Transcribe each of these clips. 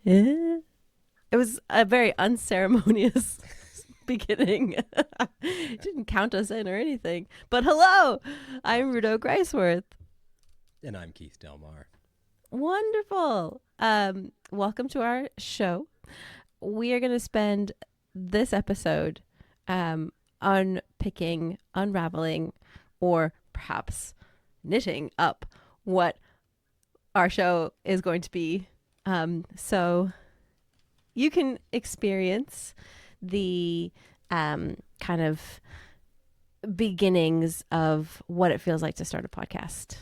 Eh. It was a very unceremonious beginning. Didn't count us in or anything. But hello, I'm Rudo Griceworth. And I'm Keith Delmar. Wonderful. Welcome to our show. We are going to spend this episode unpicking, unraveling, or perhaps knitting up what our show is going to be. So you can experience the kind of beginnings of what it feels like to start a podcast.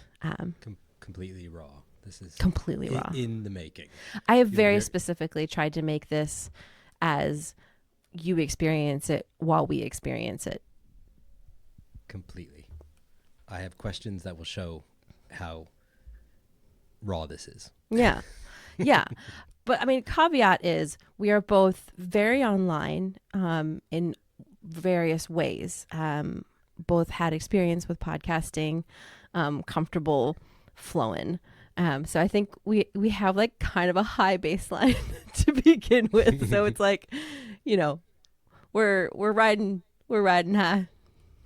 Completely raw. This is Completely raw. In the making. I have very specifically tried to make this as you experience it while we experience it. Completely. I have questions that will show how raw this is. Yeah. Yeah. But I mean, caveat is we are both very online in various ways. Both had experience with podcasting, comfortable flowing. So I think we have like kind of a high baseline to begin with. So it's like, you know, we're riding high.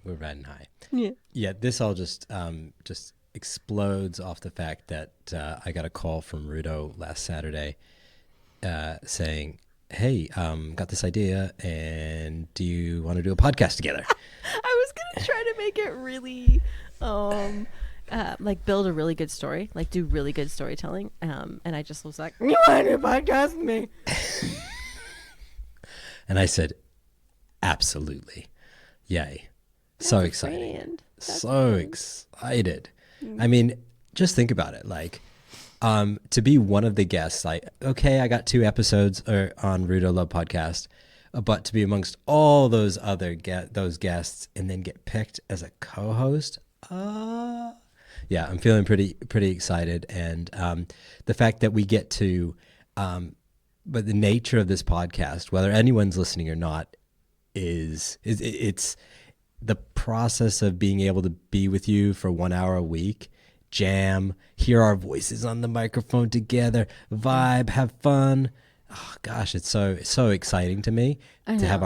We're riding high. Yeah. Yeah. This all just explodes off the fact that I got a call from Rudo last Saturday saying, "Hey, got this idea, and do you want to do a podcast together?" I was gonna try to make it really, like build a really good story, like do really good storytelling. And I just was like, "You want to do a podcast with me?" And I said, "Absolutely, yay!" That's so exciting, so excited. Mm. I mean, just think about it, like. To be one of the guests, I got 2 episodes on Rudo Love Podcast, but to be amongst all those other those guests and then get picked as a co-host, yeah, I'm feeling pretty excited, and the fact that we get to, but the nature of this podcast, whether anyone's listening or not, is it's the process of being able to be with you for 1 hour a week. Jam, hear our voices on the microphone together, vibe, have fun. Oh gosh, it's so exciting to me to have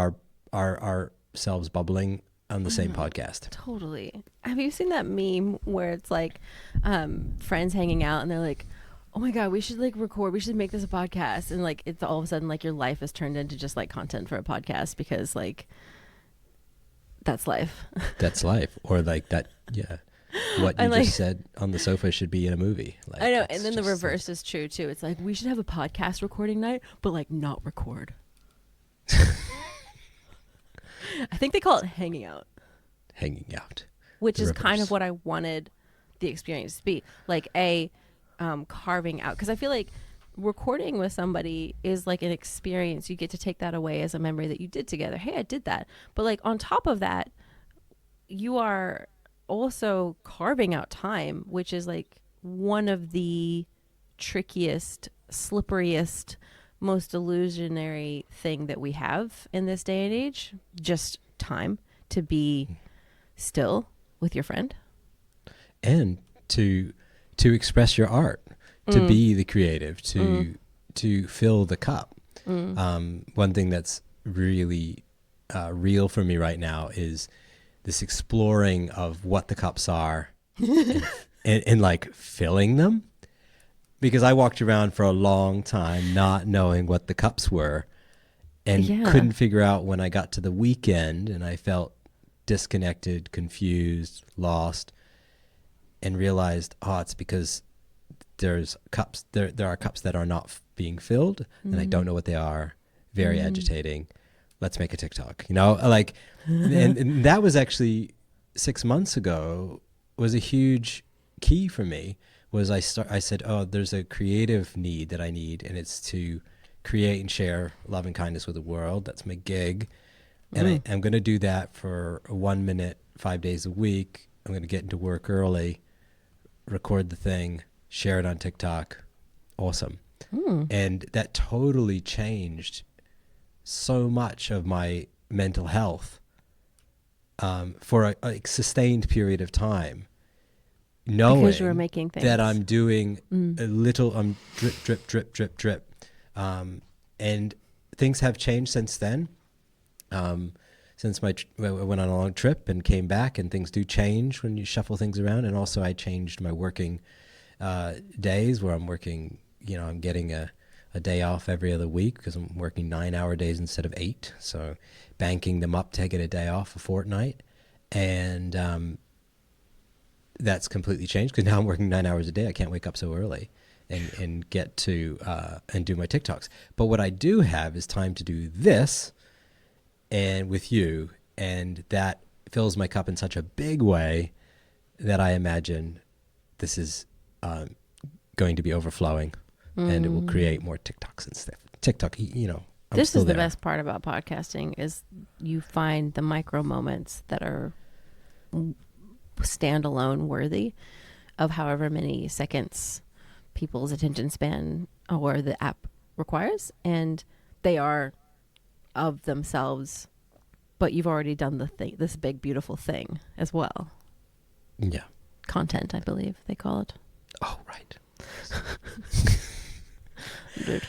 ourselves bubbling on the same podcast. Totally. Have you seen that meme where it's like friends hanging out and they're like, "Oh my god, we should like record, we should make this a podcast," and like it's all of a sudden like your life is turned into just like content for a podcast because like that's life. That's life. Or like that, yeah. What you just said on the sofa should be in a movie. Like, I know, and then the reverse is true too. It's like we should have a podcast recording night, but like not record. I think they call it hanging out. Hanging out. Which is kind of what I wanted the experience to be. Like carving out. Because I feel like recording with somebody is like an experience. You get to take that away as a memory that you did together. Hey, I did that. But like on top of that, you are also carving out time, which is like one of the trickiest, slipperiest, most illusionary thing that we have in this day and age. Just time to be still with your friend and to express your art, to be the creative, to fill the cup. One thing that's really real for me right now is this exploring of what the cups are and like filling them, because I walked around for a long time not knowing what the cups were and couldn't figure out when I got to the weekend and I felt disconnected, confused, lost, and realized, it's because there's cups, there are cups that are not being filled and I don't know what they are. Very agitating. Let's make a TikTok, like, and that was actually 6 months ago was a huge key for me. Was I said, there's a creative need that I need, and it's to create and share love and kindness with the world. That's my gig. And I'm going to do that for 1 minute, 5 days a week. I'm going to get into work early, record the thing, share it on TikTok. Awesome. And that totally changed so much of my mental health for a sustained period of time, knowing because you were making things that I'm doing a little, drip, drip, drip, drip, drip And things have changed since then. Since I went on a long trip and came back, and things do change when you shuffle things around. And also I changed my working days, where I'm working, I'm getting a day off every other week because I'm working 9-hour days instead of 8. So banking them up to get a day off a fortnight. And that's completely changed because now I'm working 9 hours a day. I can't wake up so early and get to and do my TikToks. But what I do have is time to do this and with you, and that fills my cup in such a big way that I imagine this is going to be overflowing, and it will create more TikToks and stuff. TikTok, this is the best part about podcasting, is you find the micro moments that are standalone worthy of however many seconds people's attention span or the app requires, and they are of themselves, but you've already done the thing, this big beautiful thing as well. Yeah. Content, I believe they call it. Oh, right. Dude.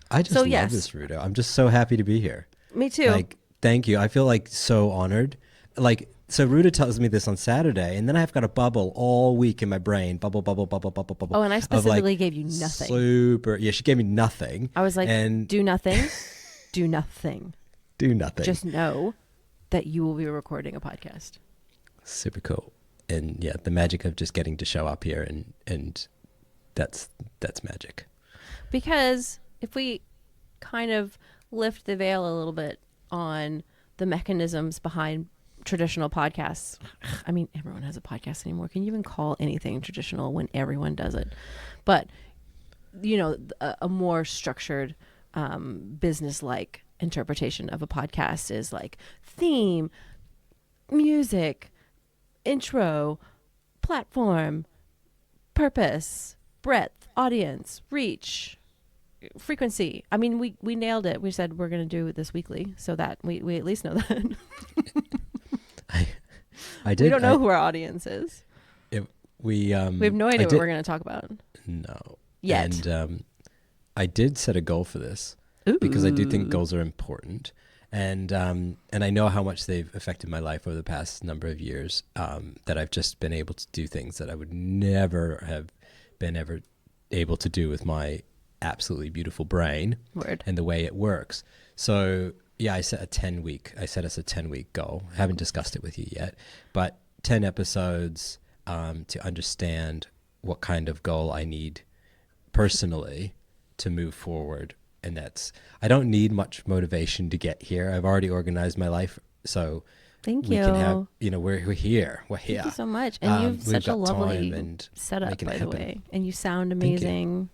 I just love this, Rudo. I'm just so happy to be here. Me too. Thank you. I feel so honored. So Ruda tells me this on Saturday, and then I've got a bubble all week in my brain. Bubble. Oh, and I specifically gave you nothing. Yeah, she gave me nothing. I was like, do nothing. Do nothing. Do nothing. Just know that you will be recording a podcast. Super cool. And yeah, the magic of just getting to show up here, and that's magic. Because if we kind of lift the veil a little bit on the mechanisms behind traditional podcasts. I mean, everyone has a podcast anymore. Can you even call anything traditional when everyone does it? But, a more structured, business-like interpretation of a podcast is like theme, music, intro, platform, purpose, breadth, audience, reach, frequency. I mean, we nailed it. We said we're going to do this weekly so that we at least know that. I did. We don't know who our audience is. We have no idea what we're going to talk about. No. Yet. And I did set a goal for this. Ooh. Because I do think goals are important. And I know how much they've affected my life over the past number of years, that I've just been able to do things that I would never have been ever able to do with my absolutely beautiful brain. Word. And the way it works. So yeah, I set us a 10-week goal. I haven't discussed it with you yet, but 10 episodes to understand what kind of goal I need personally to move forward. And I don't need much motivation to get here. I've already organized my life. So thank we you. Can have, we're here. We're here. Thank you so much. And you've such a lovely setup, by the way. And you sound amazing.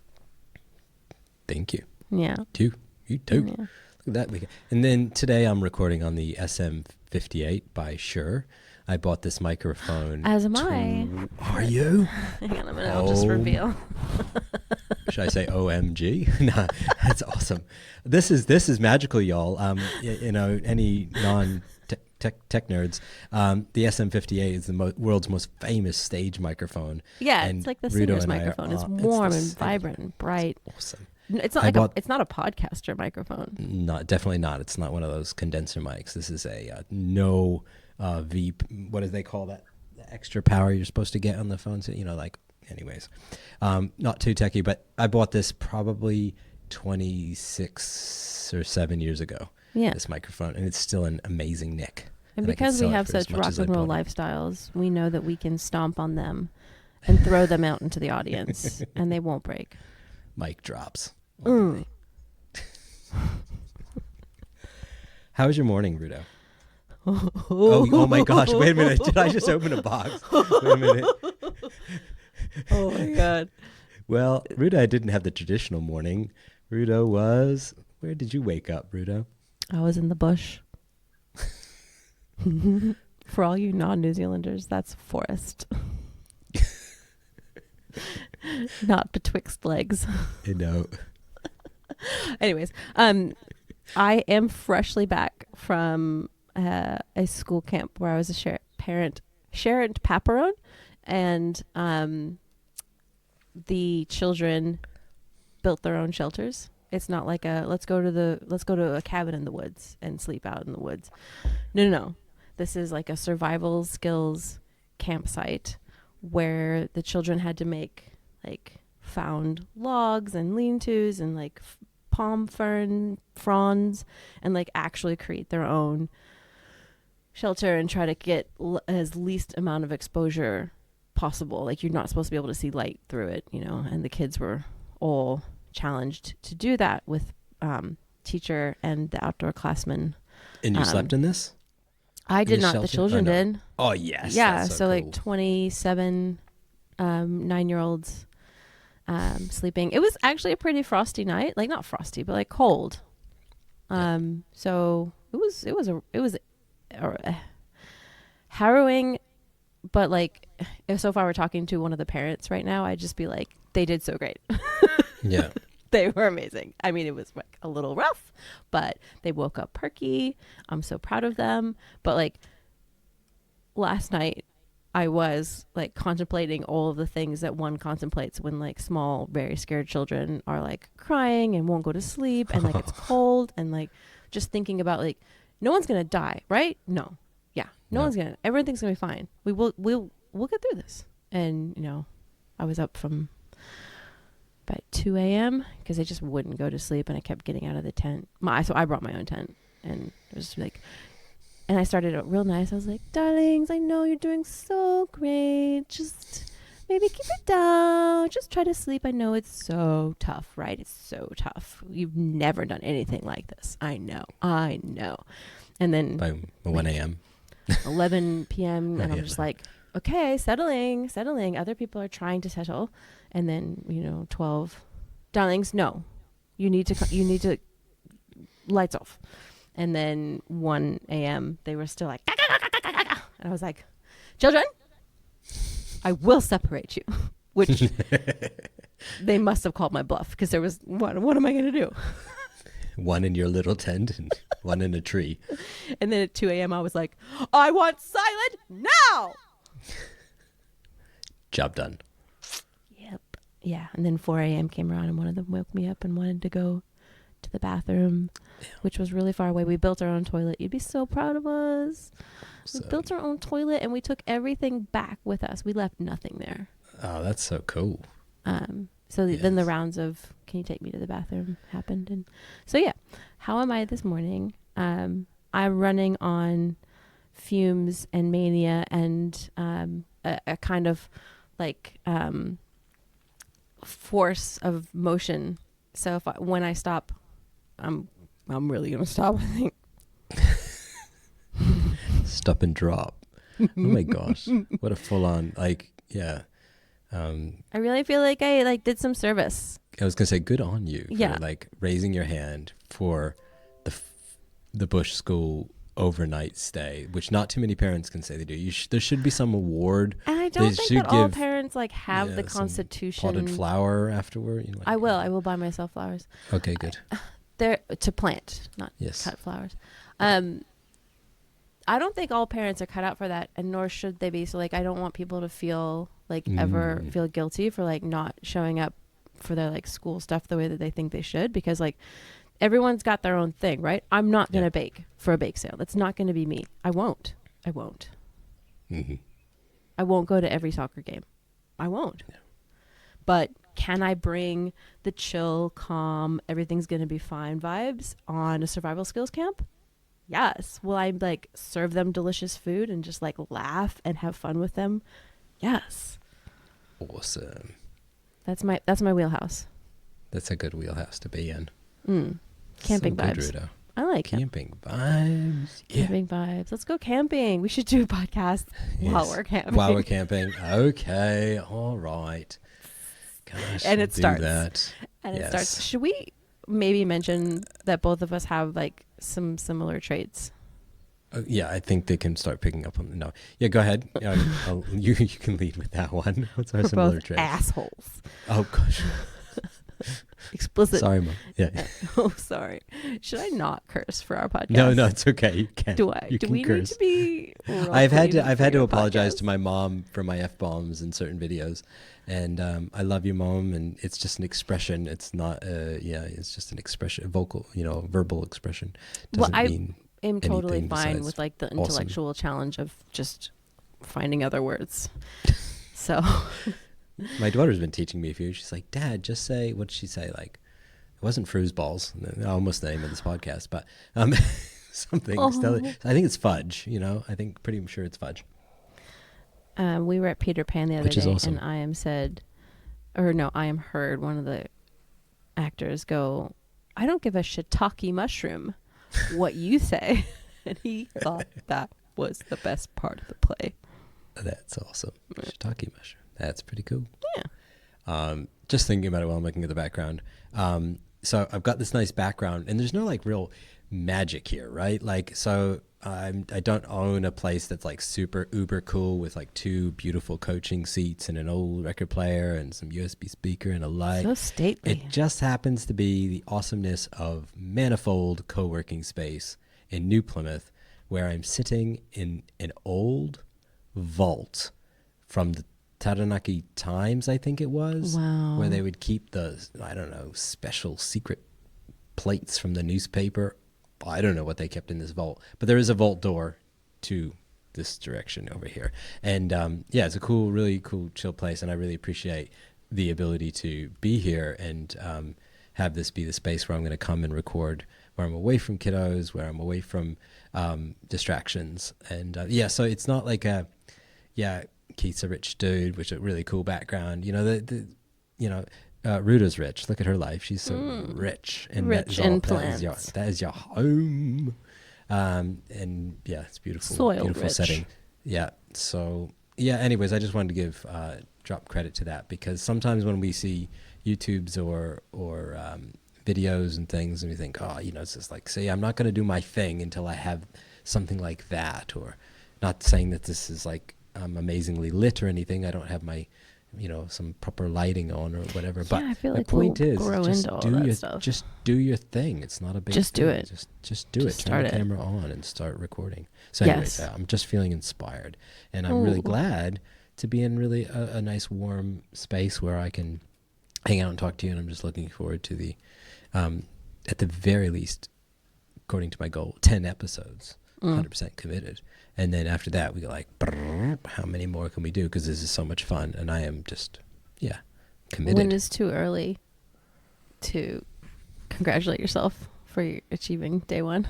Thank you. Yeah. You too. Yeah. Look at that. And then today I'm recording on the SM58 by Shure. I bought this microphone. As am I. Are you? Hang on a minute. I'll just reveal. Should I say OMG? No, that's awesome. This is magical, y'all. Any non-tech nerds, the SM58 is the world's most famous stage microphone. Yeah, it's like the singer's microphone. It's warm and vibrant and bright. Awesome. It's not it's not a podcaster microphone. Definitely not. It's not one of those condenser mics. This is a no V. What do they call that? The extra power you're supposed to get on the phone. So anyways, not too techy. But I bought this probably 26 or 7 years ago. Yeah. This microphone, and it's still an amazing nick. And because we have such rock and roll lifestyles, we know that we can stomp on them and throw them out into the audience, and they won't break. Mic drops. How was your morning, Rudo? Oh my gosh, wait a minute. Did I just open a box? Wait a minute. Oh my God. Well, Rudo didn't have the traditional morning. Rudo was... Where did you wake up, Rudo? I was in the bush. For all you non-New Zealanders, that's forest. Not betwixt legs. I know. Anyways, I am freshly back from a school camp where I was a parent chaperone, and the children built their own shelters. It's not like a let's go to a cabin in the woods and sleep out in the woods. No. This is like a survival skills campsite where the children had to make like found logs and lean-tos and like palm fern fronds and like actually create their own shelter and try to get as least amount of exposure possible. Like you're not supposed to be able to see light through it, you know, and the kids were all challenged to do that with teacher and the outdoor classmen. And you slept in this? I did not. Shelter? The children did. Oh, yes. Yeah. So cool. like 27 9-year-olds sleeping. It was actually a pretty frosty night. Like not frosty, but like cold. So it was harrowing, but like if I were talking to one of the parents right now, I'd just be like, they did so great. Yeah. They were amazing. I mean, it was like a little rough, but they woke up perky. I'm so proud of them. But like last night, I was like contemplating all of the things that one contemplates when like small, very scared children are like crying and won't go to sleep and like it's cold and like just thinking about like no one's gonna die, right? No, yeah, no one's gonna. Everything's gonna be fine. We'll get through this. And you know, I was up from about 2 a.m. because I just wouldn't go to sleep and I kept getting out of the tent. So I brought my own tent and it was like, and I started out real nice. I was like, darlings, I know you're doing so great. Just maybe keep it down. Just try to sleep. I know it's so tough, right? It's so tough. You've never done anything like this. I know. And then by 1 a.m. 11 p.m. and I'm just like, okay, settling. Other people are trying to settle. And then, you know, 12, darlings, no, you need to lights off. And then 1 a.m. they were still like, gah, gah, gah, gah, gah, gah. And I was like, children, I will separate you, which they must have called my bluff because there was, what am I going to do? One in your little tent and one in a tree. And then at 2 a.m. I was like, I want silent now. Job done. Yep. Yeah. And then 4 a.m. came around and one of them woke me up and wanted to go to the bathroom, which was really far away. We built our own toilet. You'd be so proud of us. We built our own toilet and we took everything back with us. We left nothing there. Oh, that's so cool. Then the rounds of, can you take me to the bathroom happened. And so, yeah, how am I this morning? I'm running on fumes and mania and a kind of like force of motion. So when I stop, I'm really gonna stop, I think. Stop and drop. Oh my gosh, what a full-on I really feel like I did some service. I was gonna say good on you for like raising your hand for the Bush School overnight stay, which not too many parents can say they do. There should be some award. And I don't think that all parents like have the constitution. Potted flower afterward. You know, I will buy myself flowers. Okay, good. They're to plant, not cut flowers. I don't think all parents are cut out for that, and nor should they be. So like, I don't want people to feel like ever feel guilty for like not showing up for their like school stuff the way that they think they should, because like everyone's got their own thing, right? I'm not going to bake for a bake sale. That's not going to be me. I won't. Mm-hmm. I won't go to every soccer game. I won't. Yeah. But can I bring the chill, calm, everything's going to be fine vibes on a survival skills camp? Yes. Will I like serve them delicious food and just like laugh and have fun with them? Yes. Awesome. That's my wheelhouse. That's a good wheelhouse to be in. Camping vibes. Rudo. I like camping vibes. Camping vibes. Let's go camping. We should do a podcast while we're camping. While we're camping. Okay. All right. Gosh. And it starts. That. And it starts. Should we maybe mention that both of us have like some similar traits? Yeah, I think they can start picking up on. No. Yeah, go ahead. You can lead with that one. What's our similar traits? Assholes. Oh gosh. Explicit. Sorry, Mom. Yeah. Oh, sorry. Should I not curse for our podcast? No, it's okay. You can. Do I? You Do can we curse. need to be? real I've had clean for to your apologize to podcast? my mom for my F-bombs in certain videos, and I love you, Mom, and it's just an expression. It's not it's just an expression, vocal, verbal expression. Well, Doesn't mean I'm totally anything fine besides with like the awesome. intellectual challenge of just finding other words. So My daughter's been teaching me a few. She's like, Dad, just say, what did she say? Like, it wasn't foosballs, almost the name of this podcast, but something. Still, I think it's fudge, I think pretty sure it's fudge. we were at Peter Pan the other Which is day, awesome. and I am heard one of the actors go, I don't give a shiitake mushroom what you say. And he thought that was the best part of the play. That's awesome. Shiitake mushroom. That's pretty cool. Yeah. Just thinking about it while I'm looking at the background. So I've got this nice background, and there's no like real magic here, right? Like, so I don't own a place that's like super uber cool with like 2 beautiful coaching seats and an old record player and some USB speaker and a light. So stately. It just happens to be the awesomeness of manifold co-working space in New Plymouth, where I'm sitting in an old vault from the Taranaki Times, I think it was. Wow. Where they would keep the, I don't know, special secret plates from the newspaper. I don't know what they kept in this vault, but there is a vault door to this direction over here. And it's a cool, really cool, chill place. And I really appreciate the ability to be here and have this be the space where I'm going to come and record, where I'm away from kiddos, where I'm away from distractions. And so it's not like Keith's a rich dude, which is a really cool background. Ruda's rich. Look at her life. She's so rich. And Rich in that is your home. It's beautiful. Soil beautiful rich. setting. Yeah. So, anyways, I just wanted to give drop credit to that, because sometimes when we see YouTubes or videos and things, and we think, it's just like, say, I'm not going to do my thing until I have something like that, or not saying that this is like amazingly lit or anything. I don't have my, some proper lighting on or whatever. But I feel the like point we'll is, grow just into all do that stuff. just do your thing. It's not a big Just thing. do it. Just do Just it. Turn the start it. camera on and start recording. So anyways, Yes. I'm just feeling inspired, and I'm really Ooh. glad to be in really a nice warm space where I can hang out and talk to you. And I'm just looking forward to the, at the very least, according to my goal, 10 episodes, 100% committed. And then after that, we go like, how many more can we do? Because this is so much fun. And I am just, committed. When is too early to congratulate yourself for achieving day 1?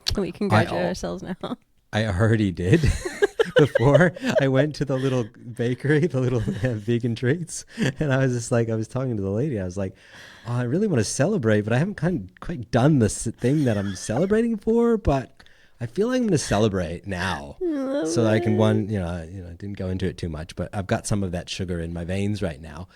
Can we congratulate ourselves now? I already did before I went to the little bakery, the little vegan treats. And I was just like, I was talking to the lady. I was like, I really want to celebrate, but I haven't quite done this thing that I'm celebrating for. But I feel like I'm going to celebrate now, so that I can I didn't go into it too much, but I've got some of that sugar in my veins right now,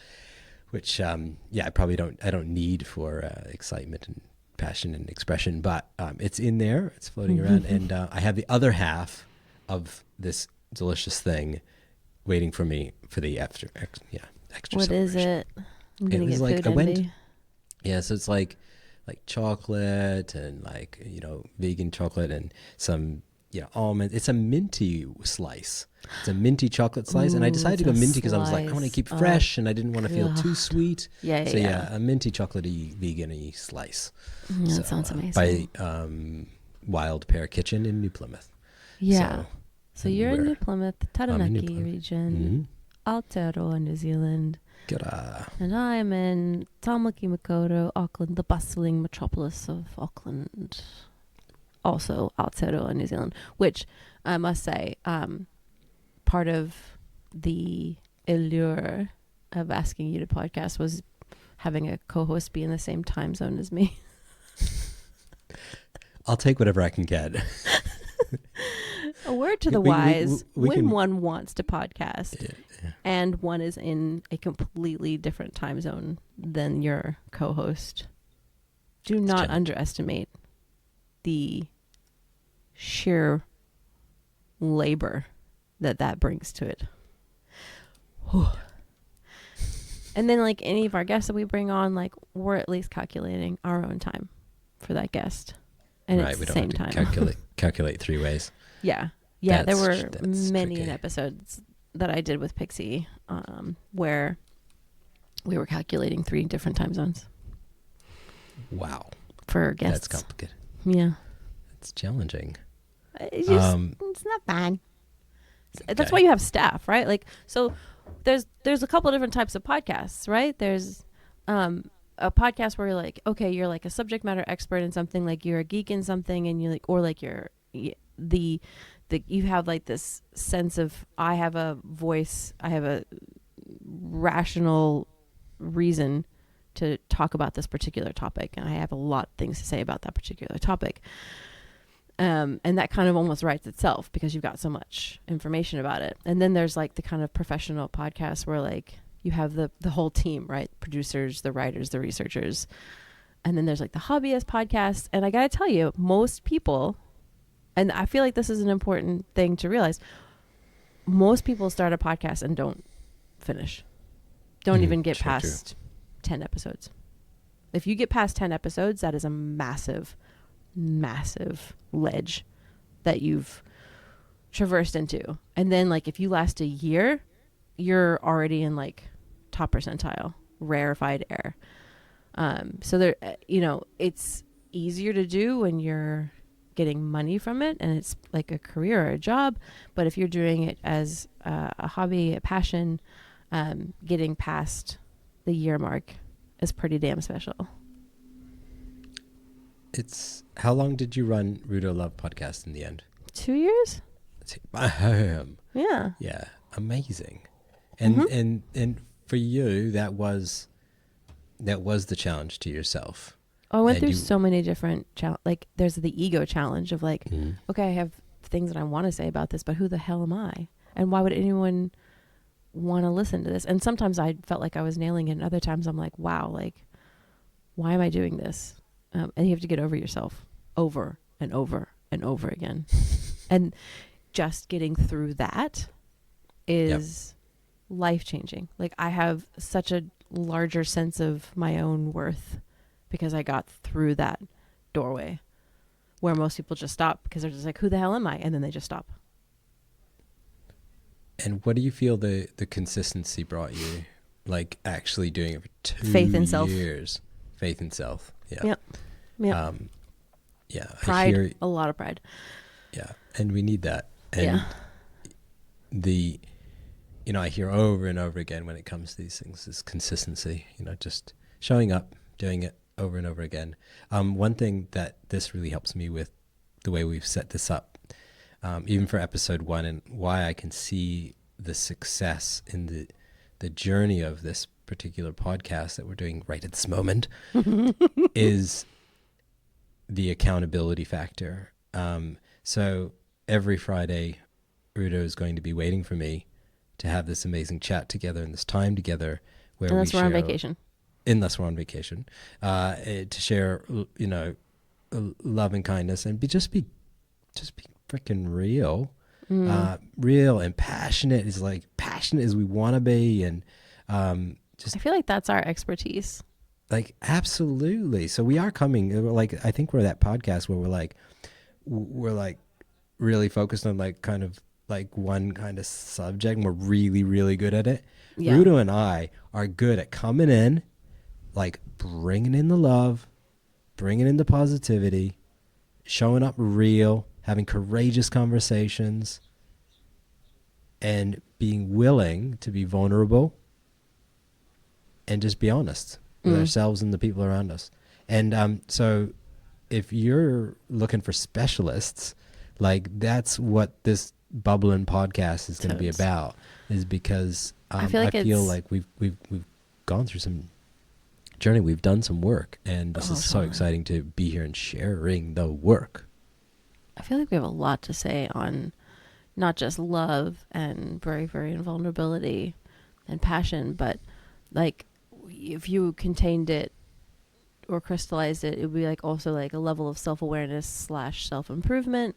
which I probably don't need for excitement and passion and expression, but it's in there, it's floating around, and I have the other half of this delicious thing waiting for me for the extra What is celebration. it? I'm gonna get like food envy. So it's like chocolate and vegan chocolate and some almond. It's a minty slice. It's a minty chocolate slice. And I decided to go minty because I was like, I want to keep fresh and I didn't want to feel too sweet. A minty chocolatey vegan-y slice. That sounds amazing. By Wild Pear Kitchen in New Plymouth. Yeah. So you're in New Plymouth, I'm in Taranaki New Plymouth. region, Aotearoa, New Zealand. G'day. And I'm in Tamaki Makaurau, Auckland, the bustling metropolis of Auckland. Also Aotearoa, New Zealand, which I must say, part of the allure of asking you to podcast was having a co-host be in the same time zone as me. I'll take whatever I can get. A word to the wise, when one wants to podcast and one is in a completely different time zone than your co-host, do not underestimate the sheer labor that brings to it. And then like any of our guests that we bring on, like we're at least calculating our own time. for that guest. And right, it's we the don't same have time. to calculate 3 ways. Yeah. Yeah, there were That's many tricky. episodes that I did with Pixie where we were calculating 3 different time zones Wow, for guests. that's complicated. Yeah. It's challenging. It's just, it's not bad. That's why you have staff, right? Like, so there's a couple of different types of podcasts, right? There's a podcast where you're like, okay, you're like a subject matter expert in something, like you're a geek in something, and you like, or like you're the you have like this sense of, I have a voice, I have a rational reason to talk about this particular topic, and I have a lot of things to say about that particular topic. And that kind of almost writes itself because you've got so much information about it. And then there's like the kind of professional podcast where like you have the whole team, right? Producers, the writers, the researchers. And then there's like the hobbyist podcast. And I got to tell you, most people, and I feel like this is an important thing to realize, most people start a podcast and don't finish. Don't even get past 10 episodes. If you get past 10 episodes, that is a massive ledge that you've traversed into. And then like if you last a year, you're already in like top percentile, rarefied air. So there, it's easier to do when you're getting money from it and it's like a career or a job. But if you're doing it as a hobby, a passion, getting past the year mark is pretty damn special. How long did you run Rudo Love podcast in the end? 2 years. Yeah. Yeah, amazing. And for you, that was the challenge to yourself. I went through so many different like there's the ego challenge of like, okay, I have things that I want to say about this, but who the hell am I? And why would anyone want to listen to this? And sometimes I felt like I was nailing it, and other times I'm like, wow, like, why am I doing this? And you have to get over yourself over and over and over again. And just getting through that is life-changing. Like I have such a larger sense of my own worth because I got through that doorway where most people just stop because they're just like, who the hell am I? And then they just stop. And what do you feel the consistency brought you? Like actually doing it for 2 Faith in self. years. Faith in self. Yeah. Yep. Yeah. Yeah. Pride. A lot of pride. Yeah. And we need that. And I hear over and over again when it comes to these things, is consistency, just showing up, doing it over and over again. One thing that this really helps me with the way we've set this up, even for episode 1, and why I can see the success in the journey of this particular podcast that we're doing right at this moment is the accountability factor. So every Friday, Rudo is going to be waiting for me to have this amazing chat together and this time together where unless we're on vacation. Unless we're on vacation, to share, love and kindness and just be freaking real, real and passionate as we want to be. And, I feel like that's our expertise. Like, absolutely. So we are coming, like, I think we're that podcast where we're really focused on like kind of like one kind of subject and we're really, really good at it. Yeah. Rudo and I are good at coming in, like bringing in the love, bringing in the positivity, showing up real, having courageous conversations, and being willing to be vulnerable and just be honest with ourselves and the people around us. And so if you're looking for specialists, like that's what this Bubbling podcast is going to be about, is because I feel like we've gone through some journey. We've done some work, and this is so exciting to be here and sharing the work. I feel like we have a lot to say on not just love and bravery and vulnerability and passion, but like if you contained it or crystallized it, it would be like also like a level of self-awareness / self-improvement.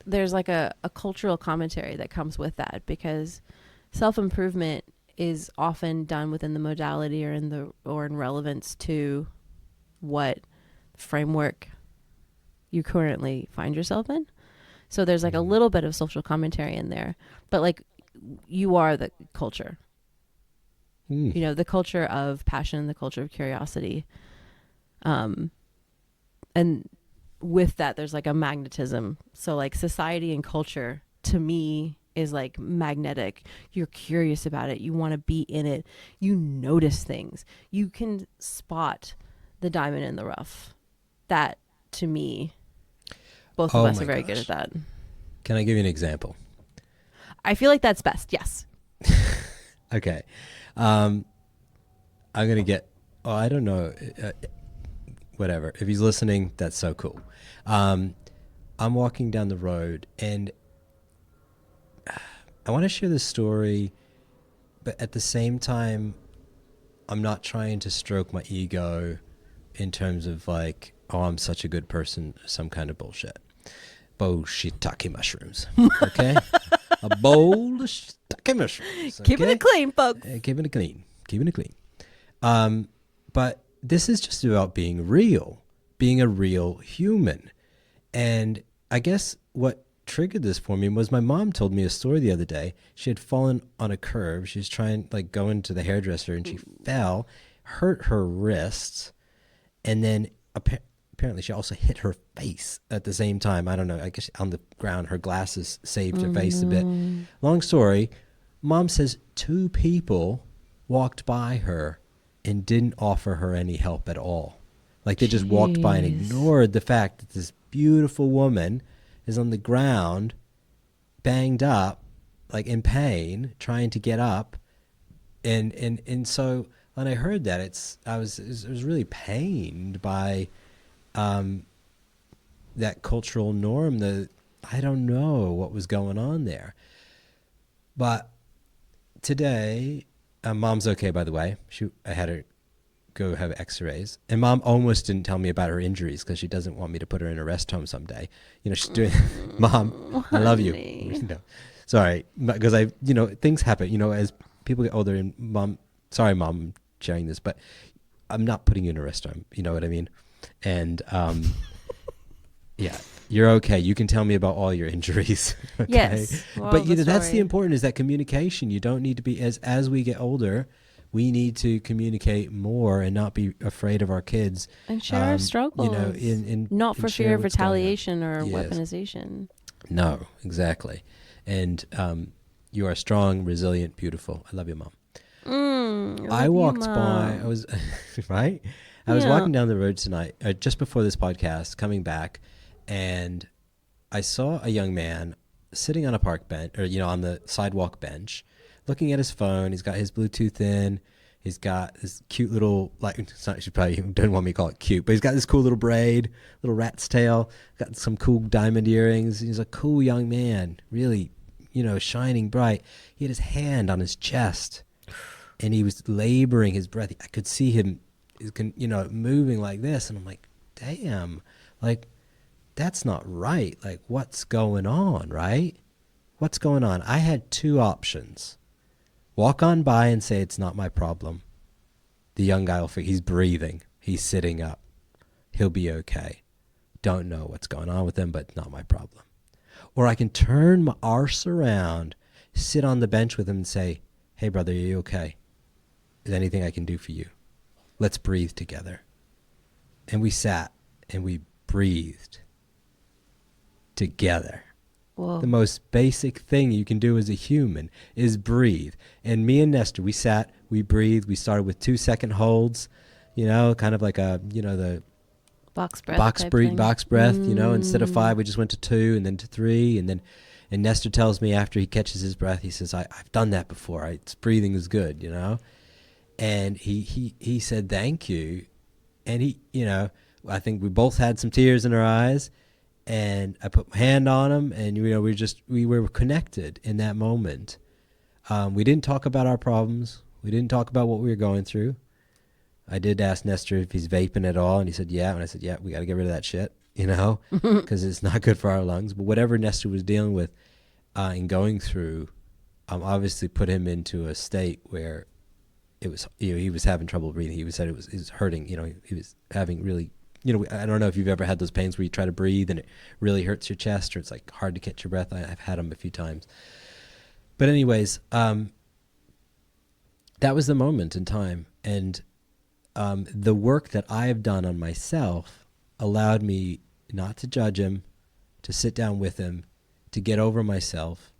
There's like a cultural commentary that comes with that, because self-improvement is often done within the modality or in relevance to what framework you currently find yourself in. So there's like a little bit of social commentary in there, but like you are the culture, you know, the culture of passion, the culture of curiosity. And with that, there's like a magnetism. So like society and culture to me is like magnetic. You're curious about it. You want to be in it. You notice things. You can spot the diamond in the rough. That to me, both of us are very good at that. Can I give you an example? I feel like that's best. Yes. Okay. I'm going to get, I don't know, whatever. If he's listening, that's so cool. I'm walking down the road and I want to share this story, but at the same time, I'm not trying to stroke my ego in terms of like, oh, I'm such a good person, some kind of bullshit. Shiitake mushrooms. Okay? A bowl of shiitake mushrooms. Okay? Keeping it clean, folks. Keeping it clean. Keeping it clean. But this is just about being real, being a real human. And I guess what triggered this for me was my mom told me a story the other day. She had fallen on a curve. She was trying like going to the hairdresser and she fell, hurt her wrists, and then apparently she also hit her face at the same time. I don't know. I guess on the ground, her glasses saved her face a bit. Long story. Mom says 2 people walked by her and didn't offer her any help at all. Like they just walked by and ignored the fact that this beautiful woman is on the ground, banged up, like in pain, trying to get up. And so when I heard that, I was really pained by that cultural norm. I don't know what was going on there. But today, Mom's okay, by the way. I had her go have x-rays. And Mom almost didn't tell me about her injuries because she doesn't want me to put her in a rest home someday. You know, she's doing, Mom, I love you. No, sorry, because things happen, you know, as people get older and sorry, Mom, I'm sharing this, but I'm not putting you in a rest home. You know what I mean? And, yeah, you're okay. You can tell me about all your injuries. Okay? Yes. But that's the important, is that communication. You don't need to be, as we get older, we need to communicate more and not be afraid of our kids. And share our struggles. You know, not for fear of retaliation or weaponization. No, exactly. And you are strong, resilient, beautiful. I love you, Mom. I walked by, I was, right? I was walking down the road tonight, just before this podcast, coming back, and I saw a young man sitting on a park bench, or, on the sidewalk bench, looking at his phone. He's got his Bluetooth in. He's got this cute little, she probably doesn't want me to call it cute, but he's got this cool little braid, little rat's tail, got some cool diamond earrings. He's a cool young man, really, shining bright. He had his hand on his chest, and he was laboring his breath. I could see him, moving like this, and I'm like, damn, that's not right. Like, what's going on, right? What's going on? I had 2 options. Walk on by and say, it's not my problem. The young guy will figure, he's breathing. He's sitting up. He'll be okay. Don't know what's going on with him, but not my problem. Or I can turn my arse around, sit on the bench with him and say, hey, brother, are you okay? Is there anything I can do for you? Let's breathe together. And we sat and we breathed together. Whoa. The most basic thing you can do as a human is breathe. And me and Nestor, we sat, we breathed. We started with 2-second holds, kind of like the box breath. Box breath, instead of 5, we just went to 2 and then to 3. And Nestor tells me after he catches his breath, he says, I've done that before. Breathing is good, And he said, thank you. And he, I think we both had some tears in our eyes. And I put my hand on him, and we were connected in that moment. We didn't talk about our problems. We didn't talk about what we were going through. I did ask Nestor if he's vaping at all, and he said, yeah. And I said, yeah, we got to get rid of that shit, because it's not good for our lungs. But whatever Nestor was dealing with and going through, obviously put him into a state where it was, he was having trouble breathing. He said it was hurting. He was having really, I don't know if you've ever had those pains where you try to breathe and it really hurts your chest, or it's like hard to catch your breath. I've had them a few times. But anyways, that was the moment in time. And the work that I've done on myself allowed me not to judge him, to sit down with him, to get over myself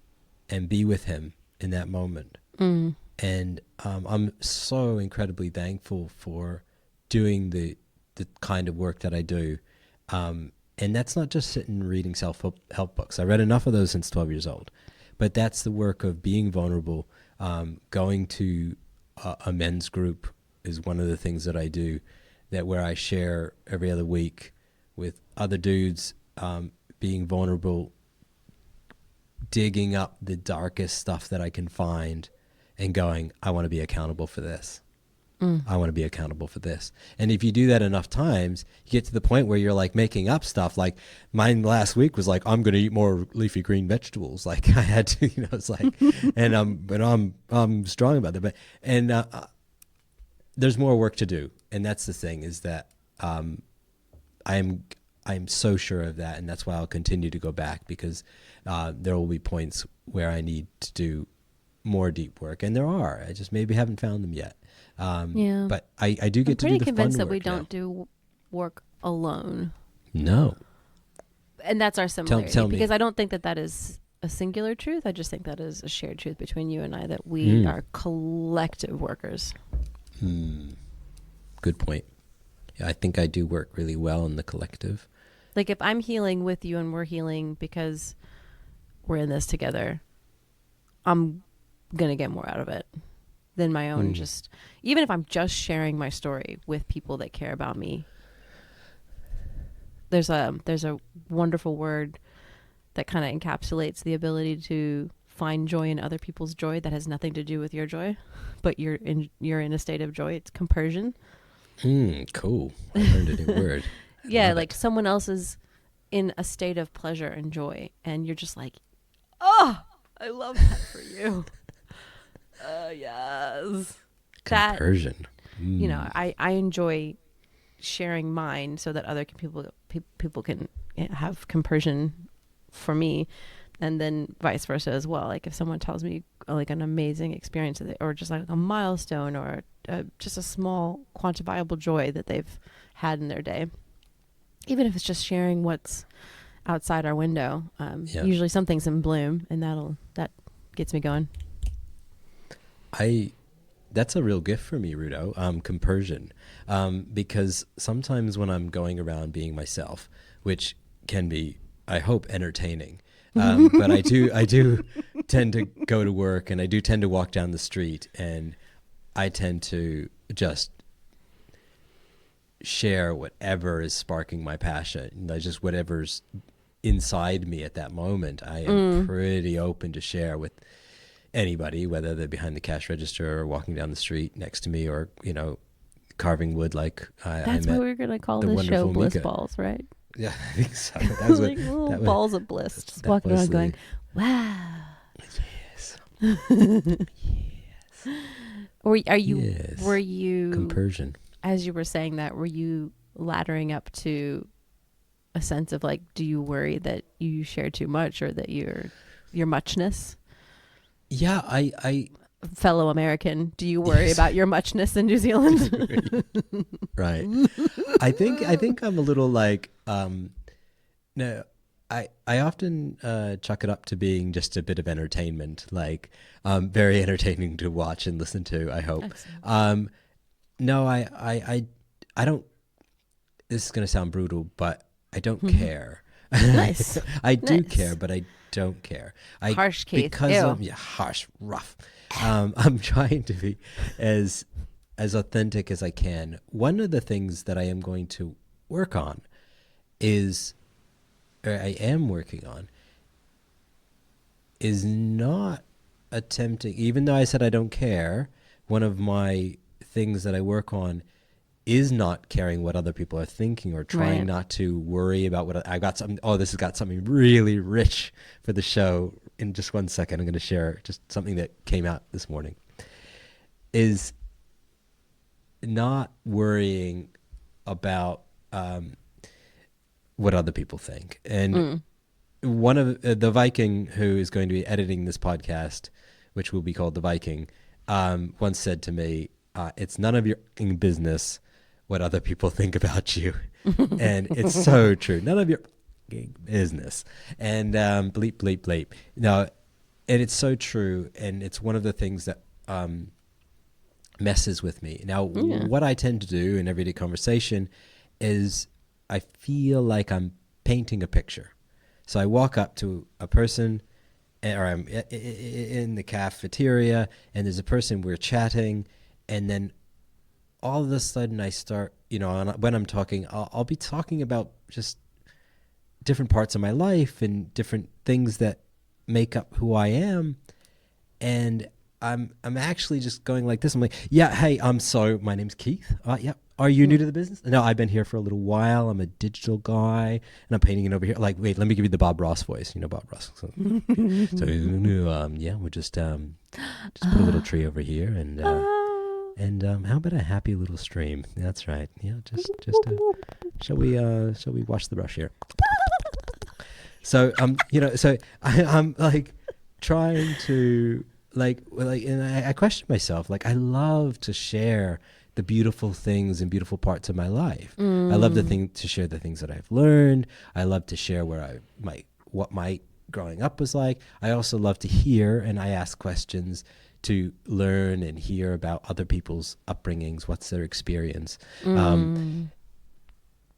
and be with him in that moment. And I'm so incredibly thankful for doing the kind of work that I do. And that's not just sitting and reading self-help books. I read enough of those since 12 years old. But that's the work of being vulnerable. Going to a men's group is one of the things that I do, that where I share every other week with other dudes, being vulnerable, digging up the darkest stuff that I can find and going, I want to be accountable for this. I want to be accountable for this. And if you do that enough times, you get to the point where you're like making up stuff. Like mine last week was like, I'm going to eat more leafy green vegetables. Like I had to, it's like, but I'm strong about that. But, there's more work to do. And that's the thing, is that, I'm so sure of that. And that's why I'll continue to go back, because, there will be points where I need to do more deep work. And there are, I just maybe haven't found them yet. But I do get to do the fun work. I'm pretty convinced that we don't do work alone. No. And that's our similarity. Tell because me. I don't think that is a singular truth. I just think that is a shared truth between you and I, that we are collective workers. Good point. Yeah, I think I do work really well in the collective. Like if I'm healing with you and we're healing because we're in this together, I'm going to get more out of it than my own. Just even if I'm just sharing my story with people that care about me. There's a wonderful word that kind of encapsulates the ability to find joy in other people's joy that has nothing to do with your joy, but you're in a state of joy. It's compersion. Cool. I learned a new word. Yeah, like someone else is in a state of pleasure and joy, and you're just like, oh, I love that for you. Yes. Compersion. I enjoy sharing mine so that other people can have compersion for me, and then vice versa as well. Like if someone tells me like an amazing experience or just like a milestone or just a small quantifiable joy that they've had in their day, even if it's just sharing what's outside our window, usually something's in bloom, and that gets me going. That's a real gift for me, Rudo, compersion, because sometimes when I'm going around being myself, which can be, I hope, entertaining, but I do tend to go to work, and I do tend to walk down the street, and I tend to just share whatever is sparking my passion, just whatever's inside me at that moment. I am pretty open to share with anybody, whether they're behind the cash register or walking down the street next to me, or carving wood. Like that's why we're gonna call this show Bliss Balls, right? Yeah, I think so. That was like little balls of bliss, just walking around going, wow. Yes. Yes. Or are you? Yes. Were you compersion? As you were saying that, were you laddering up to a sense of like, do you worry that you share too much, or that your muchness? Yeah, I fellow American, do you worry about your muchness in New Zealand? Right. I think I'm a little like no. I often chalk it up to being just a bit of entertainment, like very entertaining to watch and listen to, I hope. No, I don't, this is going to sound brutal, but I don't care. Nice. I do care, but I don't care. Harsh, Keith. Because harsh, rough. I'm trying to be as authentic as I can. One of the things that I am going to work on is not attempting, even though I said I don't care, one of my things that I work on is not caring what other people are thinking, or trying not to worry about what I got. This has got something really rich for the show in just 1 second, I'm going to share just something that came out this morning, is not worrying about what other people think. And one of the Viking who is going to be editing this podcast, which will be called The Viking, once said to me, it's none of your business what other people think about you. And it's so true. None of your business. And bleep, bleep, bleep. No, and it's so true. And it's one of the things that messes with me. Now, what I tend to do in everyday conversation is I feel like I'm painting a picture. So I walk up to a person, or I'm in the cafeteria, and there's a person, we're chatting, and then all of a sudden I start, when I'm talking, I'll be talking about just different parts of my life and different things that make up who I am. And I'm actually just going like this. I'm like, yeah, hey, so my name's Keith. Yeah. Are you new to the business? No, I've been here for a little while. I'm a digital guy, and I'm painting it over here. Like, wait, let me give you the Bob Ross voice. You know Bob Ross. So yeah, we'll just put a little tree over here, and how about a happy little stream? That's right. Yeah, just shall we wash the brush here? So so I'm like trying to and I question myself. Like, I love to share the beautiful things and beautiful parts of my life. I love to share the things that I've learned. I love to share what my growing up was like. I also love to hear, and I ask questions to learn and hear about other people's upbringings. What's their experience?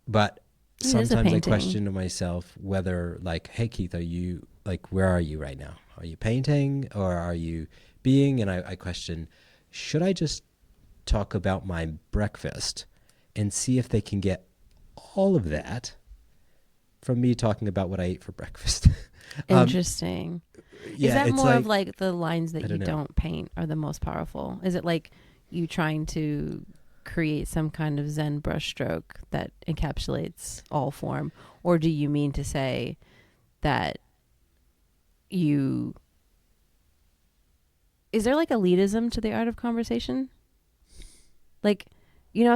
But sometimes I question to myself whether, like, hey Keith, are you where are you right now? Are you painting or are you being? And I question, should I just talk about my breakfast and see if they can get all of that from me talking about what I ate for breakfast? Interesting. Yeah, is that it's more of like the lines that you know. don't paint are the most powerful? Is it like you trying to create some kind of Zen brushstroke that encapsulates all form? Or do you mean to say that is there like elitism to the art of conversation? Like,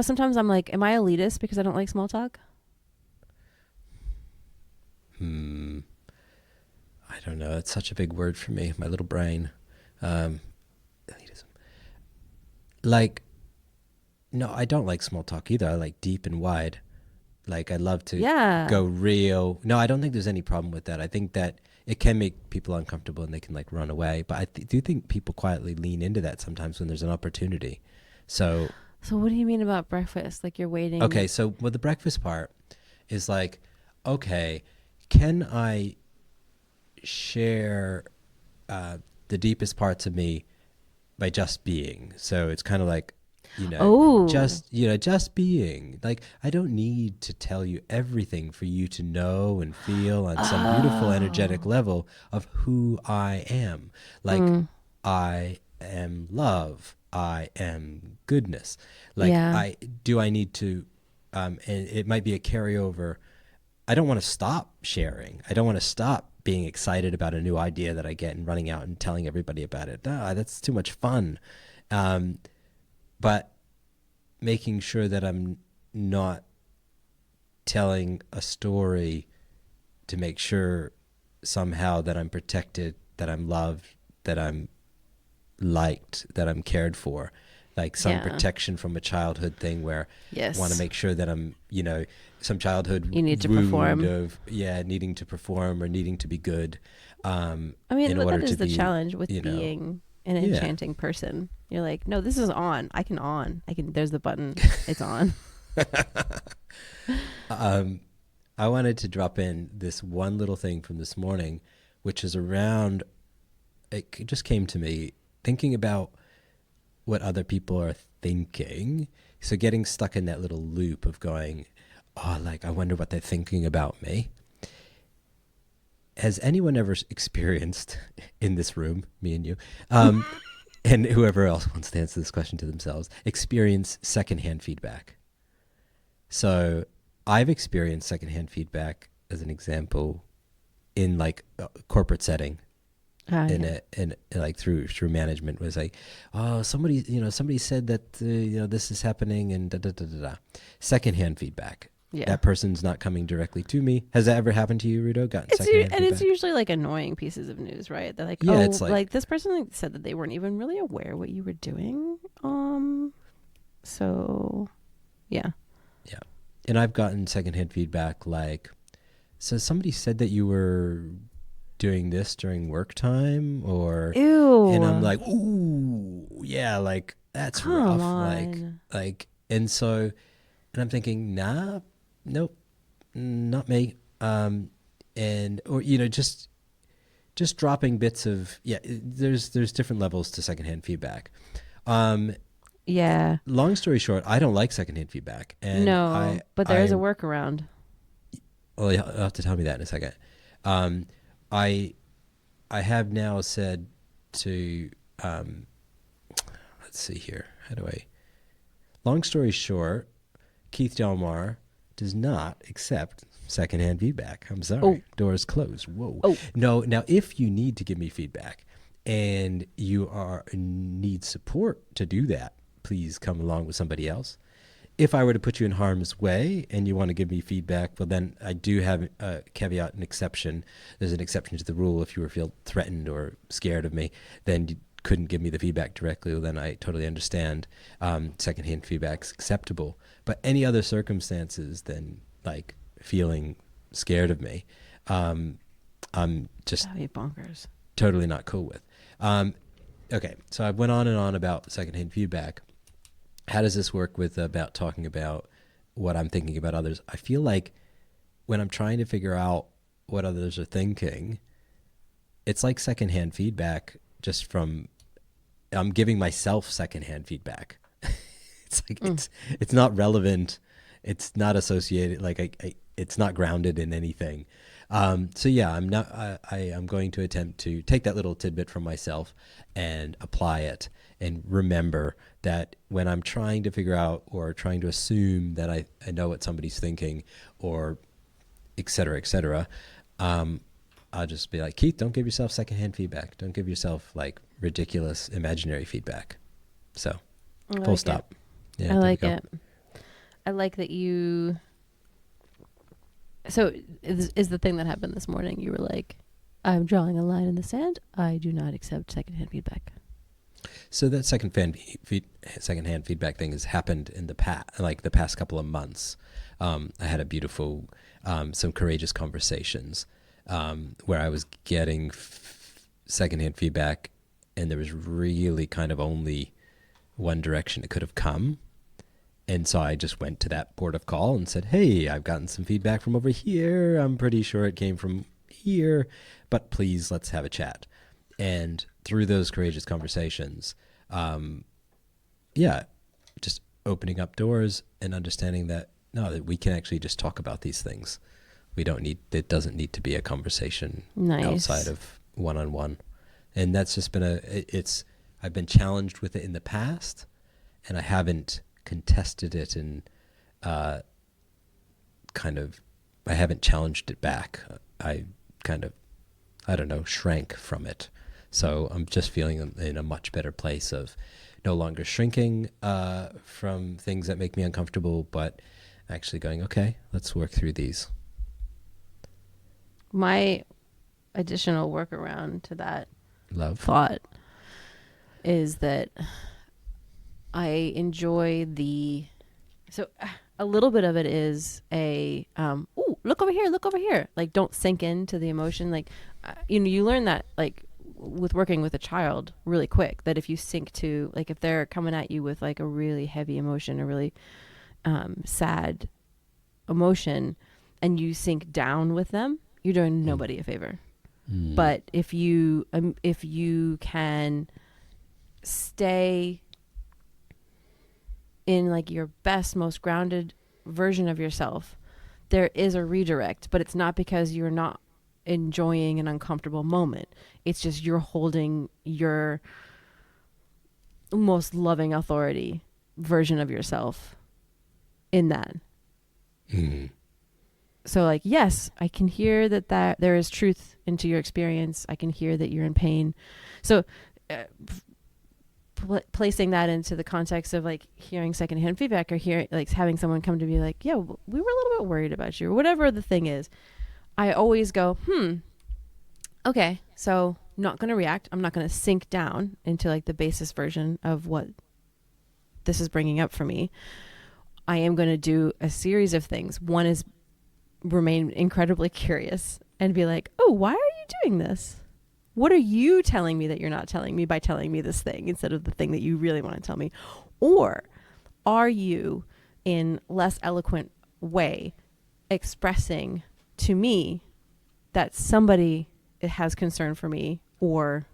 sometimes I'm like, am I elitist because I don't like small talk? I don't know. It's such a big word for me, my little brain. Elitism. Like, no, I don't like small talk either. I like deep and wide. Like, I love to go real. No, I don't think there's any problem with that. I think that it can make people uncomfortable and they can run away. But I do think people quietly lean into that sometimes when there's an opportunity. So what do you mean about breakfast? Like, you're waiting. Okay, so the breakfast part is like, okay, can I share the deepest parts of me by just being? So it's kind of like, just being. Like, I don't need to tell you everything for you to know and feel on some beautiful energetic level of who I am. Like, I am love. I am goodness. Like, I need to, and it might be a carryover. I don't want to stop sharing. I don't want to stop being excited about a new idea that I get and running out and telling everybody about it. That's too much fun. But making sure that I'm not telling a story to make sure somehow that I'm protected, that I'm loved, that I'm liked, that I'm cared for. Like some protection from a childhood thing where I want to make sure that I'm, some childhood you need to perform of needing to perform or needing to be good. That is the challenge with being an enchanting person. You're like, no, this is on. I can. There's the button. It's on. I wanted to drop in this one little thing from this morning, which is around. It just came to me thinking about what other people are thinking. So getting stuck in that little loop of going, I wonder what they're thinking about me. Has anyone ever experienced in this room, me and you, and whoever else wants to answer this question to themselves, experience secondhand feedback? So I've experienced secondhand feedback, as an example, in like a corporate setting, and like through management was like, oh, somebody said that this is happening and da da da da da. Secondhand feedback. Yeah. That person's not coming directly to me. Has that ever happened to you, Rudo? Gotten secondhand feedback? It's usually like annoying pieces of news, right? They're like, Yeah, oh, it's like this person said that they weren't even really aware what you were doing. So yeah. Yeah. And I've gotten secondhand feedback like, so somebody said that you were doing this during work time, or Ew. and I'm like, ooh, yeah, like that's Come rough. on. Like and so and I'm thinking, nah, nope, not me. And or just dropping bits of there's different levels to secondhand feedback. Yeah. Long story short, I don't like secondhand feedback, and but there is a workaround. Well, you'll have to tell me that in a second. I have now said to let's see here. How do I? Long story short, Keith Delmar does not accept secondhand feedback. I'm sorry. Oh. Doors closed. Whoa. Oh. No. Now, if you need to give me feedback and you need support to do that, please come along with somebody else. If I were to put you in harm's way and you want to give me feedback, well, then I do have a caveat, an exception. There's an exception to the rule. If you feel threatened or scared of me, then you couldn't give me the feedback directly. Well, then I totally understand. Secondhand feedback's acceptable. But any other circumstances than like feeling scared of me, I'm just That'd be bonkers. Totally not cool with. Okay, so I went on and on about secondhand feedback. How does this work with about talking about what I'm thinking about others? I feel like when I'm trying to figure out what others are thinking, it's like secondhand feedback just from, I'm giving myself secondhand feedback. It's like, it's not relevant. It's not associated. Like it's not grounded in anything. So yeah, I'm going to attempt to take that little tidbit from myself and apply it and remember that when I'm trying to figure out or trying to assume that I know what somebody's thinking or et cetera, I'll just be like, Keith, don't give yourself secondhand feedback. Don't give yourself like ridiculous imaginary feedback. So full stop. Yeah, I like it. I like that you... So is the thing that happened this morning, you were like, I'm drawing a line in the sand. I do not accept secondhand feedback. So that secondhand feedback thing has happened in the past couple of months. I had a beautiful, some courageous conversations where I was getting secondhand feedback, and there was really kind of only one direction it could have come. And so I just went to that port of call and said, hey, I've gotten some feedback from over here. I'm pretty sure it came from here, but please let's have a chat. And through those courageous conversations, just opening up doors and understanding that that we can actually just talk about these things. It doesn't need to be a conversation outside of one-on-one. And that's just been I've been challenged with it in the past, and I haven't contested it and I haven't challenged it back. I shrank from it. So I'm just feeling in a much better place of no longer shrinking from things that make me uncomfortable, but actually going, okay, let's work through these. My additional workaround to that thought is that I enjoy so a little bit of it is ooh, look over here. Like, don't sink into the emotion. Like, you learn that, like, with working with a child really quick, that if you sink to, like, if they're coming at you with like a really heavy emotion, a really sad emotion, and you sink down with them, you're doing nobody a favor. But if you can stay in like your best, most grounded version of yourself, there is a redirect, but it's not because you're not enjoying an uncomfortable moment. It's just you're holding your most loving authority version of yourself in that. so like, yes, I can hear that there is truth into your experience. I can hear that you're in pain. So uh, placing that into the context of like hearing secondhand feedback, or hearing like having someone come to me like, yeah, we were a little bit worried about you, or whatever the thing is, I always go, okay, so I'm not going to react. I'm not going to sink down into like the basis version of what this is bringing up for me. I am going to do a series of things. One is remain incredibly curious and be like, oh, why are you doing this? What are you telling me that you're not telling me by telling me this thing instead of the thing that you really want to tell me? Or are you, in less eloquent way, expressing to me that somebody has concern for me or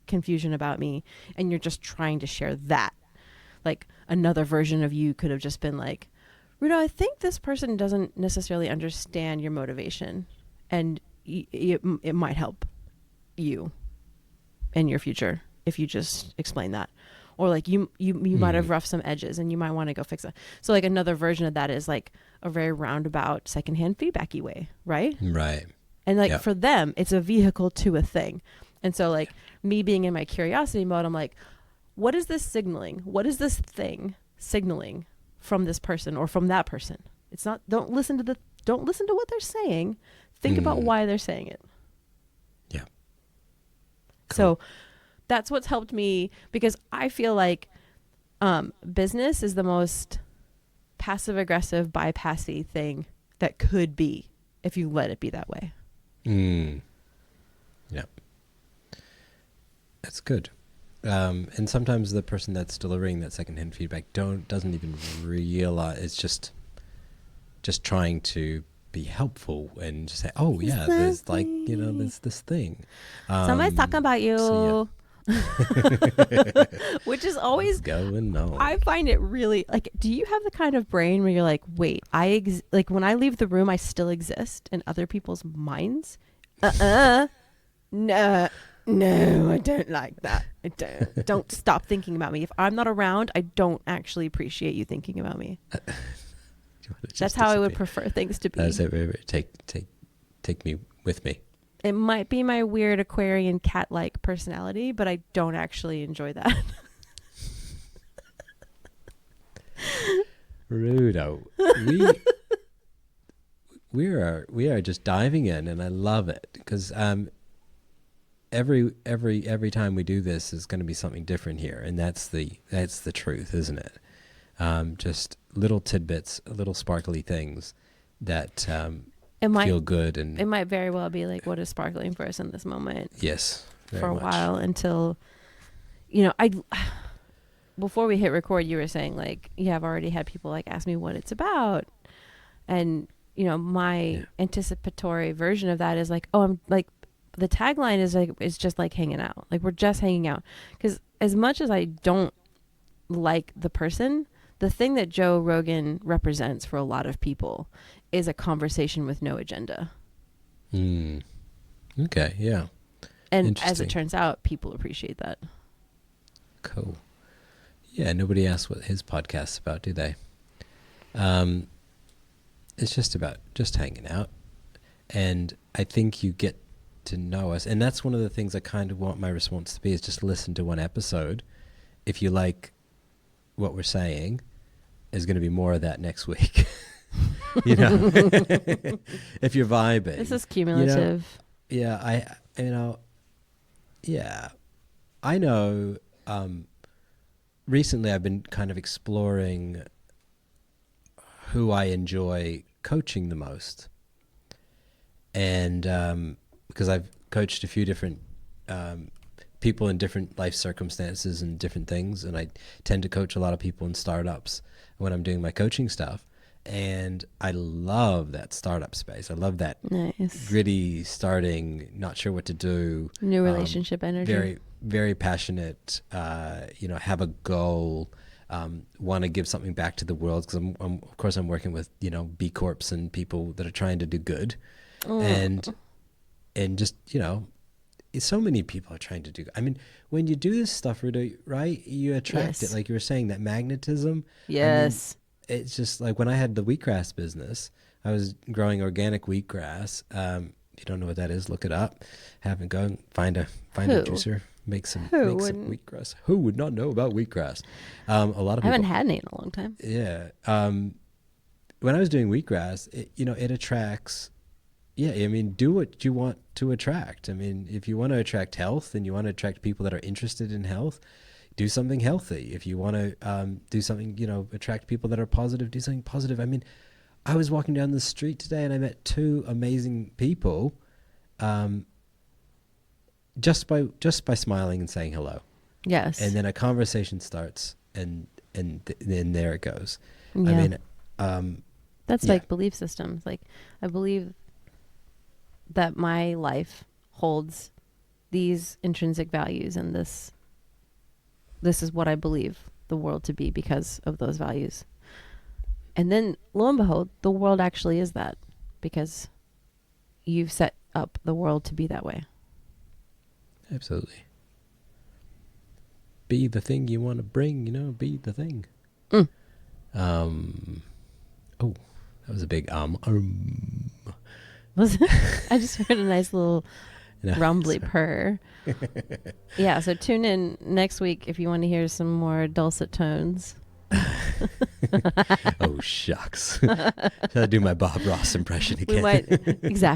confusion about me, and you're just trying to share that? Like, another version of you could have just been like, Rudo, I think this person doesn't necessarily understand your motivation, and it might help you in your future if you just explain that. Or like you might have roughed some edges and you might want to go fix it. So like another version of that is like a very roundabout secondhand feedbacky way, right? Right. And like for them, it's a vehicle to a thing. And so like me being in my curiosity mode, I'm like, what is this signaling? What is this thing signaling from this person or from that person? It's not, don't listen to what they're saying. Think about why they're saying it. Yeah. Cool. So that's what's helped me, because I feel like business is the most passive aggressive bypassy thing that could be if you let it be that way. Yeah. That's good. And sometimes the person that's delivering that secondhand feedback doesn't even realize, it's just trying to be helpful and just say, oh yeah, there's like, there's this thing. Somebody's talking about you. So, Which is always going on. I find it really like, do you have the kind of brain where you're like, wait, like when I leave the room, I still exist in other people's minds? No, I don't like that. I don't stop thinking about me. If I'm not around, I don't actually appreciate you thinking about me. That's how I would prefer things to be. That's it. Take me with me. It might be my weird Aquarian cat-like personality, but I don't actually enjoy that. Rudo, we are just diving in, and I love it because every time we do this is going to be something different here, and that's the truth, isn't it? Just little tidbits, little sparkly things that feel good, and it might very well be like what is sparkling for us in this moment. Yes, for a while until, before we hit record, you were saying like, yeah, I've already had people like ask me what it's about, and my anticipatory version of that is like, oh, I'm like, the tagline is like, it's just like hanging out, like we're just hanging out, because as much as I don't like the person, the thing that Joe Rogan represents for a lot of people is a conversation with no agenda. Okay, yeah. And as it turns out, people appreciate that. Cool. Yeah, nobody asks what his podcast's about, do they? It's just about just hanging out. And I think you get to know us. And that's one of the things I kind of want my response to be, is just listen to one episode. If you like what we're saying, there's going to be more of that next week. If you're vibing. This is cumulative. I know recently I've been kind of exploring who I enjoy coaching the most. And because I've coached a few different people in different life circumstances and different things, and I tend to coach a lot of people in startups when I'm doing my coaching stuff. And I love that startup space. I love that gritty starting, not sure what to do. New relationship energy. Very, very passionate, have a goal, want to give something back to the world. Because of course I'm working with, B Corps and people that are trying to do good. And just, so many people are trying to do. I mean, when you do this stuff, Rudo, right? You attract it, like you were saying, that magnetism. Yes. it's just like when I had the wheatgrass business, I was growing organic wheatgrass. If you don't know what that is, look it up. Have it go and find a juicer, make some wheatgrass. Who would not know about wheatgrass? A lot of people. I haven't had any in a long time. Yeah. When I was doing wheatgrass, it attracts. Yeah, I mean, do what you want to attract. I mean, if you want to attract health and you want to attract people that are interested in health, do something healthy. If you want to do something, attract people that are positive, do something positive. I mean, I was walking down the street today and I met two amazing people just by smiling and saying hello. Yes. And then a conversation starts and then there it goes. Yeah. I mean, that's like belief systems. Like, I believe that my life holds these intrinsic values, and this is what I believe the world to be because of those values. And then lo and behold, the world actually is that, because you've set up the world to be that way. Absolutely. Be the thing you want to bring, be the thing. Oh, that was a big I just heard a nice little rumbly purr. Yeah, so tune in next week if you want to hear some more dulcet tones. Oh, shucks. Should I do my Bob Ross impression again?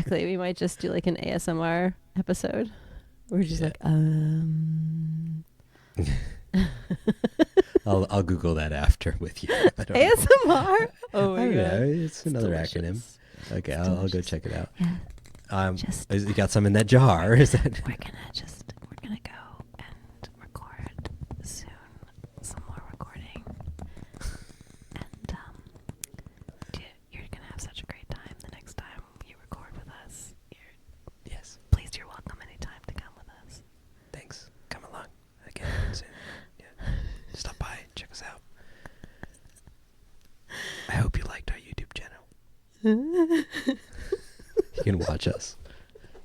We might just do like an ASMR episode. We're just like, I'll Google that after with you. ASMR? Oh my God. It's another acronym. Okay, I'll go check it out. Yeah. You got some in that jar? Is that? We're gonna go and record soon. Some more recording, and you're gonna have such a great time the next time you record with us. Yes. Please, you're welcome anytime to come with us. Thanks. Come along again soon. Yeah. Stop by. Check us out. I hope you liked our YouTube channel. You can watch us.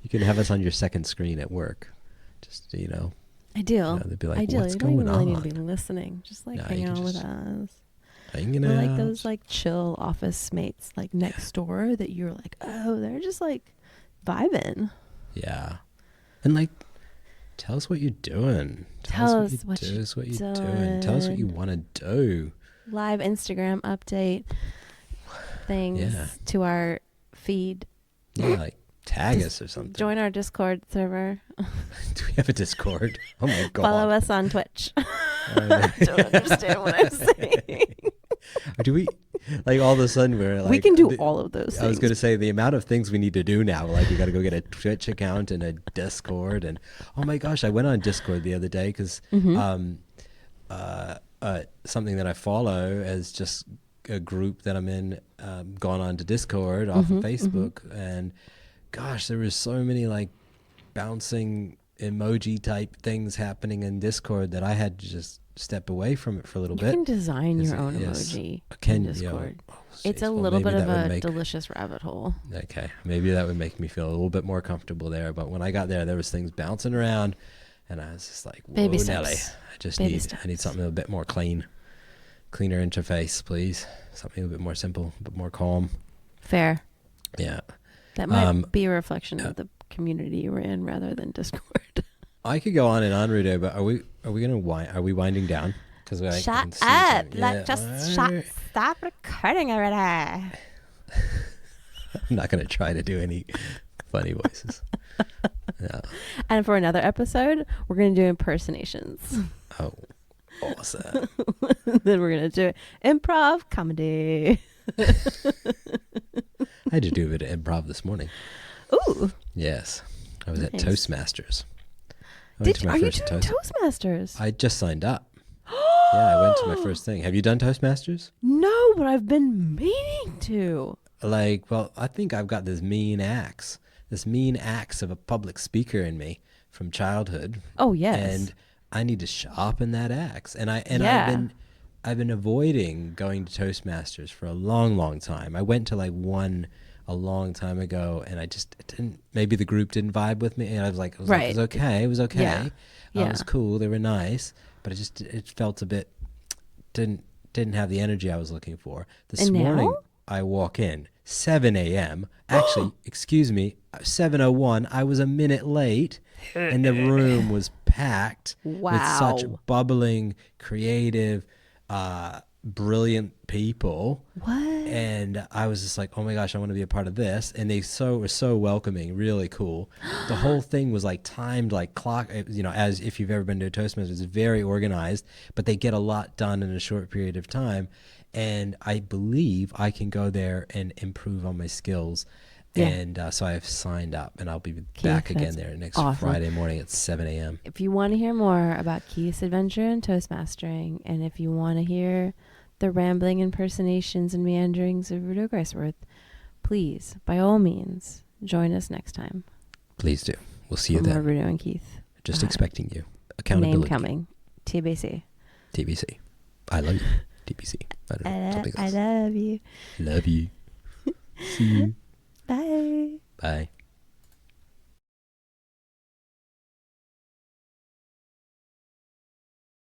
You can have us on your second screen at work. Just, Ideal. They'd be like, Ideal. what's You going don't even really on? need to be listening. Just like No, hanging out with us. Hanging We're out. like those like chill office mates like next door that you're like, oh, they're just like vibing. Yeah. And like, tell us what you're doing. Tell us what you're doing. Tell us what you want to do. Live Instagram update things to our feed. Yeah, like tag us or something. Join our Discord server. Do we have a Discord? Oh my God. Follow us on Twitch. I don't understand what I'm saying. Do we, like, all of a sudden we're like... We can do all of those things. I was going to say, the amount of things we need to do now, like we got to go get a Twitch account and a Discord, and oh my gosh, I went on Discord the other day because something that I follow as just a group that I'm in, gone on to Discord off of Facebook, and gosh, there was so many like bouncing emoji type things happening in Discord that I had to just step away from it for a little bit. You can design your own emoji in Discord. It's a little bit of a delicious rabbit hole. Okay, maybe that would make me feel a little bit more comfortable there. But when I got there was things bouncing around, and I was just like, "Whoa, Baby Nelly, steps. I need something a bit more cleaner interface, please. Something a bit more simple, a bit more calm." Fair. Yeah. That might be a reflection of the community you were in rather than Discord. I could go on and on, Rudo, but are we winding down? Because shut up! Stop recording already. I'm not going to try to do any funny voices. No. And for another episode, we're going to do impersonations. Oh, awesome! Then we're going to do improv comedy. I had to do a bit of improv this morning. Ooh. Yes. I was at Toastmasters. Are you doing Toastmasters? I just signed up. Yeah, I went to my first thing. Have you done Toastmasters? No, but I've been meaning to. I think I've got this mean axe of a public speaker in me from childhood. Oh, yes. And I need to sharpen that axe. I've been avoiding going to Toastmasters for a long, long time. I went to one a long time ago, and I just didn't. Maybe the group didn't vibe with me, and I was like, it was okay. It was okay. Yeah. It was cool. They were nice, but it felt a bit didn't didn't have the energy I was looking for. This And morning, now? I walk in 7 a.m. Actually, excuse me, 7:01. I was a minute late, and the room was packed with such Wow. bubbling, creative, brilliant people. What? And I was just like, oh my gosh, I want to be a part of this. And they were so welcoming, really cool. The whole thing was like timed, like clock, as if you've ever been to a Toastmasters, it's very organized, but they get a lot done in a short period of time. And I believe I can go there and improve on my skills. Yeah. And so I've signed up, and I'll be Keith, back again that's there next awesome. Friday morning at 7 a.m. If you want to hear more about Keith's adventure in Toastmastering, and if you want to hear the rambling impersonations and meanderings of Rudo Griceworth, please, by all means, join us next time. Please do. We'll see you For then. more Rudo and Keith. Just expecting you. Accountability. Name coming. TBC. TBC. I love you. TBC. I don't know. Something else. I love you. Love you. See you. Bye. Bye.